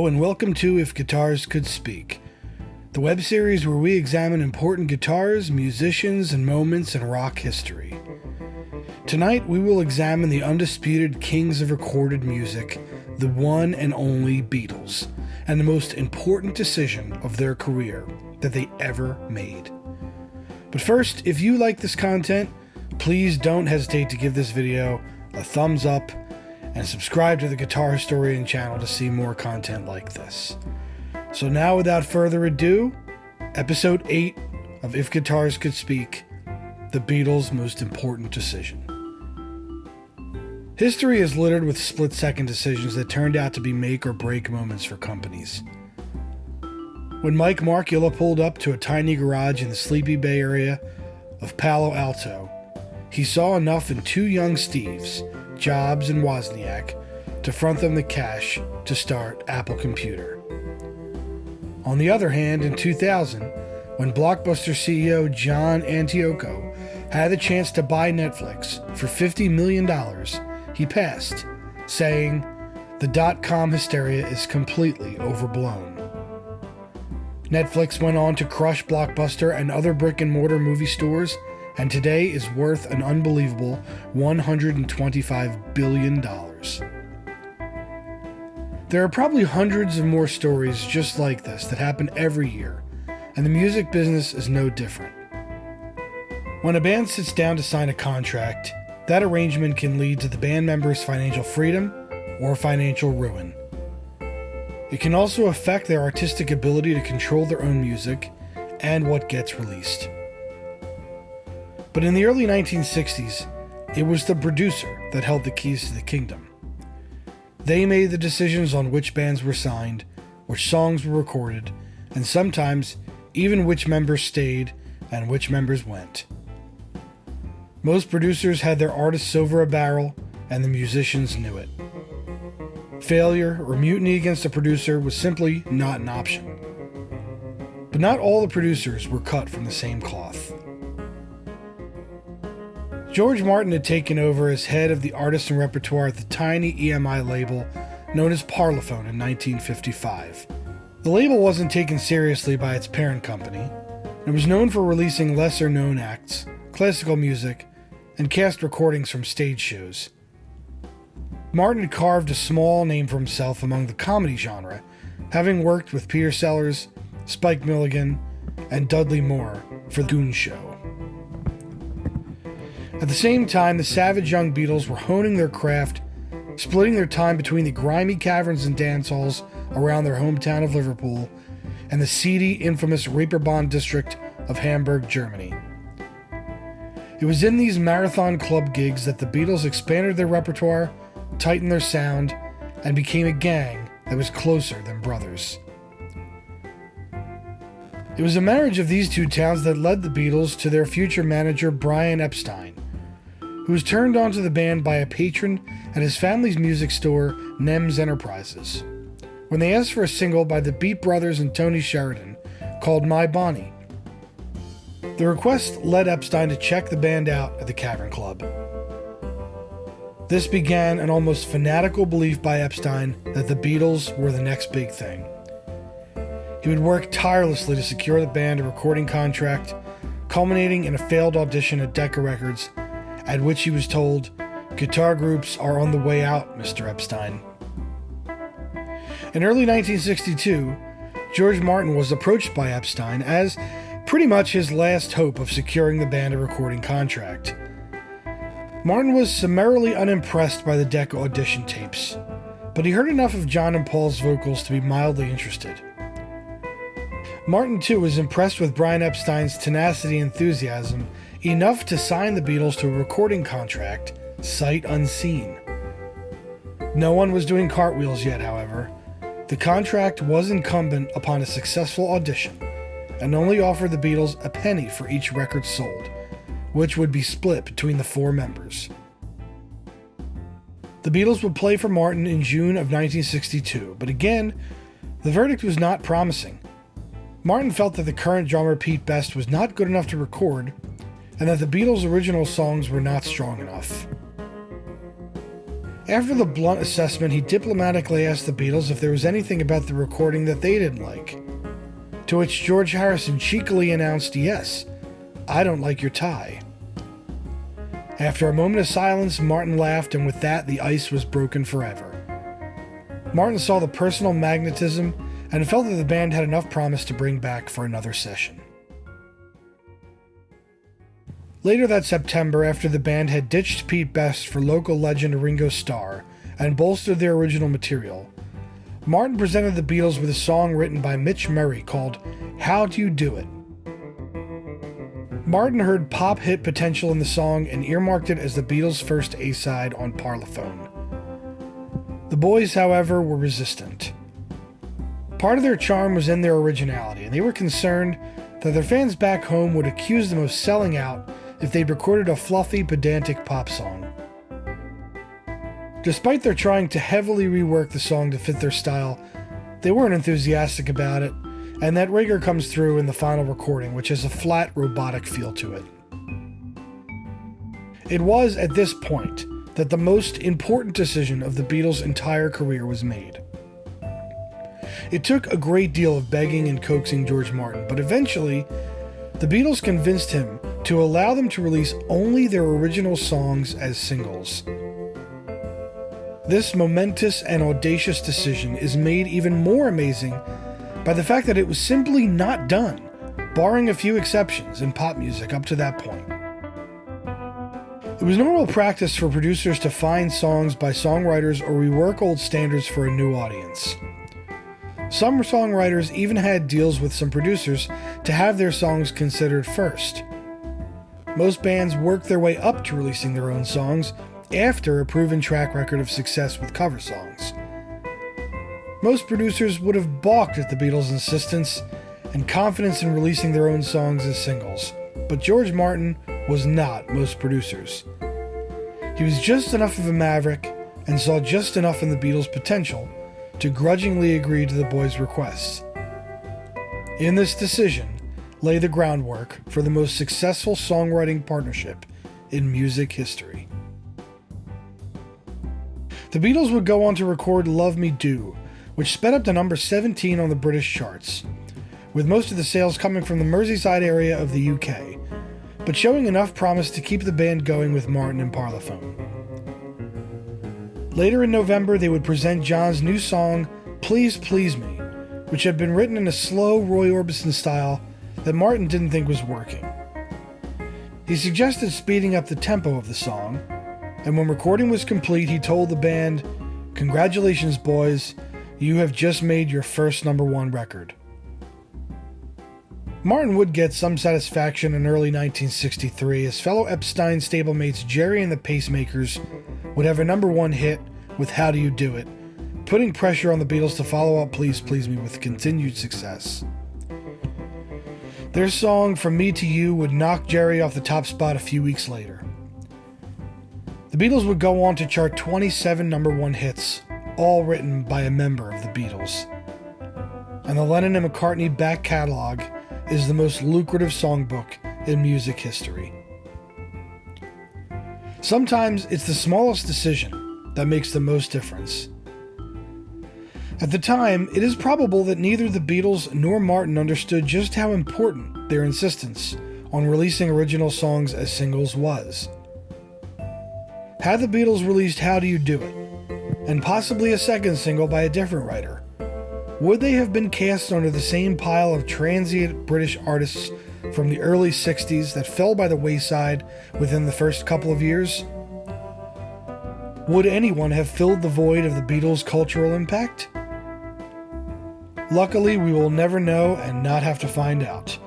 and welcome to If Guitars Could Speak, the web series where we examine important guitars, musicians, and moments in rock history. Tonight we will examine the undisputed kings of recorded music, the one and only Beatles, and the most important decision of their career that they ever made. But first, if you like this content, please don't hesitate to give this video a thumbs up and subscribe to the Guitar Historian channel to see more content like this. So now, without further ado, episode 8 of If Guitars Could Speak, the Beatles' most important decision. History is littered with split-second decisions that turned out to be make-or-break moments for companies. When Mike Markula pulled up to a tiny garage in the Sleepy Bay area of Palo Alto, he saw enough in two young Steves, Jobs and Wozniak, to front them the cash to start Apple Computer. On the other hand, in 2000, when Blockbuster CEO John Antioco had the chance to buy Netflix for $50 million, he passed, saying, "The dot-com hysteria is completely overblown." Netflix went on to crush Blockbuster and other brick-and-mortar movie stores, and today is worth an unbelievable $125 billion. There are probably hundreds of more stories just like this that happen every year, and the music business is no different. When a band sits down to sign a contract, that arrangement can lead to the band members' financial freedom or financial ruin. It can also affect their artistic ability to control their own music and what gets released. But in the early 1960s, it was the producer that held the keys to the kingdom. They made the decisions on which bands were signed, which songs were recorded, and sometimes even which members stayed and which members went. Most producers had their artists over a barrel, and the musicians knew it. Failure or mutiny against a producer was simply not an option. But not all the producers were cut from the same cloth. George Martin had taken over as head of the artist and repertoire at the tiny EMI label known as Parlophone in 1955. The label wasn't taken seriously by its parent company. It was known for releasing lesser-known acts, classical music, and cast recordings from stage shows. Martin had carved a small name for himself among the comedy genre, having worked with Peter Sellers, Spike Milligan, and Dudley Moore for The Goon Show. At the same time, the savage young Beatles were honing their craft, splitting their time between the grimy caverns and dance halls around their hometown of Liverpool and the seedy, infamous Reeperbahn district of Hamburg, Germany. It was in these marathon club gigs that the Beatles expanded their repertoire, tightened their sound, and became a gang that was closer than brothers. It was a marriage of these two towns that led the Beatles to their future manager Brian Epstein, who was turned onto the band by a patron at his family's music store, Nems Enterprises, when they asked for a single by the Beat Brothers and Tony Sheridan called My Bonnie. The request led Epstein to check the band out at the Cavern Club. This began an almost fanatical belief by Epstein that the Beatles were the next big thing. He would work tirelessly to secure the band a recording contract, culminating in a failed audition at Decca Records, at which he was told, "Guitar groups are on the way out, Mr. Epstein." In early 1962, George Martin was approached by Epstein as pretty much his last hope of securing the band a recording contract. Martin was summarily unimpressed by the Decca audition tapes, but he heard enough of John and Paul's vocals to be mildly interested. Martin, too, was impressed with Brian Epstein's tenacity and enthusiasm, enough to sign the Beatles to a recording contract, sight unseen. No one was doing cartwheels yet, however. The contract was incumbent upon a successful audition, and only offered the Beatles a penny for each record sold, which would be split between the four members. The Beatles would play for Martin in June of 1962, but again, the verdict was not promising. Martin felt that the current drummer Pete Best was not good enough to record, and that the Beatles' original songs were not strong enough. After the blunt assessment, he diplomatically asked the Beatles if there was anything about the recording that they didn't like. To which George Harrison cheekily announced, "Yes, I don't like your tie." After a moment of silence, Martin laughed, and with that, the ice was broken forever. Martin saw the personal magnetism and felt that the band had enough promise to bring back for another session. Later that September, after the band had ditched Pete Best for local legend Ringo Starr and bolstered their original material, Martin presented the Beatles with a song written by Mitch Murray called "How Do You Do It?" Martin heard pop hit potential in the song and earmarked it as the Beatles' first A-side on Parlophone. The boys, however, were resistant. Part of their charm was in their originality, and they were concerned that their fans back home would accuse them of selling out if they'd recorded a fluffy, pedantic pop song. Despite their trying to heavily rework the song to fit their style, they weren't enthusiastic about it, and that rigor comes through in the final recording, which has a flat, robotic feel to it. It was at this point that the most important decision of the Beatles' entire career was made. It took a great deal of begging and coaxing George Martin, but eventually, the Beatles convinced him to allow them to release only their original songs as singles. This momentous and audacious decision is made even more amazing by the fact that it was simply not done, barring a few exceptions in pop music up to that point. It was normal practice for producers to find songs by songwriters or rework old standards for a new audience. Some songwriters even had deals with some producers to have their songs considered first. Most bands worked their way up to releasing their own songs after a proven track record of success with cover songs. Most producers would have balked at the Beatles' insistence and confidence in releasing their own songs as singles, but George Martin was not most producers. He was just enough of a maverick and saw just enough in the Beatles' potential to grudgingly agree to the boys' requests. In this decision lay the groundwork for the most successful songwriting partnership in music history. The Beatles would go on to record Love Me Do, which sped up to number 17 on the British charts, with most of the sales coming from the Merseyside area of the UK, but showing enough promise to keep the band going with Martin and Parlophone. Later in November, they would present John's new song, Please Please Me, which had been written in a slow Roy Orbison style that Martin didn't think was working. He suggested speeding up the tempo of the song, and when recording was complete, he told the band, "Congratulations, boys, you have just made your first #1 record." Martin would get some satisfaction in early 1963 as fellow Epstein stablemates Jerry and the Pacemakers would have a #1 hit with How Do You Do It, putting pressure on the Beatles to follow up Please Please Me with continued success. Their song From Me to You would knock Jerry off the top spot a few weeks later. The Beatles would go on to chart 27 #1 hits, all written by a member of the Beatles. And the Lennon and McCartney back catalog is the most lucrative songbook in music history. Sometimes it's the smallest decision that makes the most difference. At the time, it is probable that neither the Beatles nor Martin understood just how important their insistence on releasing original songs as singles was. Had the Beatles released How Do You Do It, and possibly a second single by a different writer, would they have been cast under the same pile of transient British artists from the early 60s that fell by the wayside within the first couple of years? Would anyone have filled the void of the Beatles' cultural impact? Luckily, we will never know and not have to find out.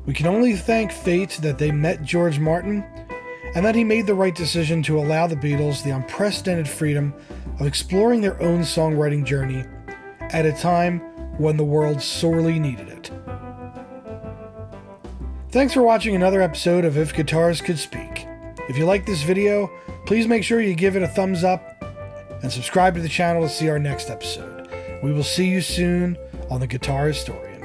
We can only thank fate that they met George Martin and that he made the right decision to allow the Beatles the unprecedented freedom of exploring their own songwriting journey at a time when the world sorely needed it. Thanks for watching another episode of If Guitars Could Speak. If you like this video, please make sure you give it a thumbs up and subscribe to the channel to see our next episode. We will see you soon on The Guitar Historian.